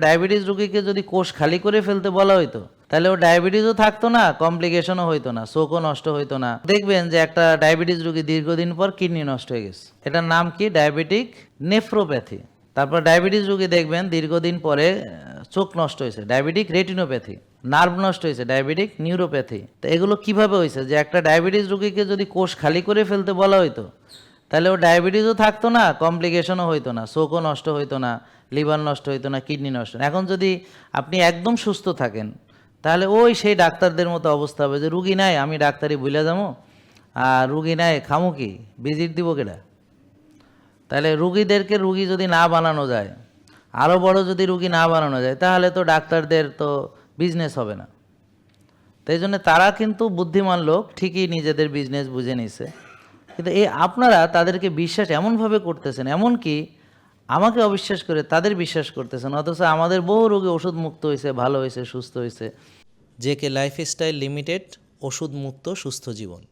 Diabetes রোগীকে যদি কোষ খালি করে ফেলতে বলা হইতো তাহলে ও ডায়াবেটিসও থাকতো না, কমপ্লিকেশনও হইতো না, চোখও নষ্ট হইতো না। দেখবেন যে একটা ডায়াবেটিস রোগী দীর্ঘদিন পর কিডনি নষ্ট হয়ে গেছে, এটার নাম কি? Diabetic nephropathy. তারপর ডায়াবেটিস রোগী দেখবেন দীর্ঘদিন পরে চোখ নষ্ট হয়েছে, ডায়াবেটিক রেটিনোপ্যাথি। নার্ভ নষ্ট হয়েছে, ডায়াবেটিক নিউরোপ্যাথি। তো এগুলো কিভাবে হয়েছে? যে একটা ডায়াবেটিস রোগীকে যদি কোষ খালি করে ফেলতে বলা হইতো তাহলে ও ডায়াবেটিসও থাকতো না, কমপ্লিকেশনও হইতো না, চোখও নষ্ট হইতো না, লিভার নষ্ট হইতো না, কিডনি নষ্ট। এখন যদি আপনি একদম সুস্থ থাকেন তাহলে ওই সেই ডাক্তারদের মতো অবস্থা হবে যে রুগী নাই, আমি ডাক্তারি ভুলে যাবো, আর রুগী নাই খামু কি, ভিজিট দিব কেডা? তাহলে রুগীদেরকে রুগী যদি না বানানো যায়, আরও বড় যদি রুগী না বানানো যায়, তাহলে তো ডাক্তারদের তো বিজনেস হবে না। তাই জন্য তারা কিন্তু বুদ্ধিমান লোক, ঠিকই নিজেদের বিজনেস বুঝে নিছে, কিন্তু আপনারা তাদেরকে বিশ্বাস এমনভাবে করতেছেন, এমনকি আমাকে অবিশ্বাস করে তাদের বিশ্বাস করতেছেন, অথচ আমাদের বহু রোগী ওষুধ মুক্ত হয়েছে, ভালো হয়েছে, সুস্থ হয়েছে। জেকে লাইফস্টাইল লিমিটেড, ওষুধ মুক্ত সুস্থ জীবন।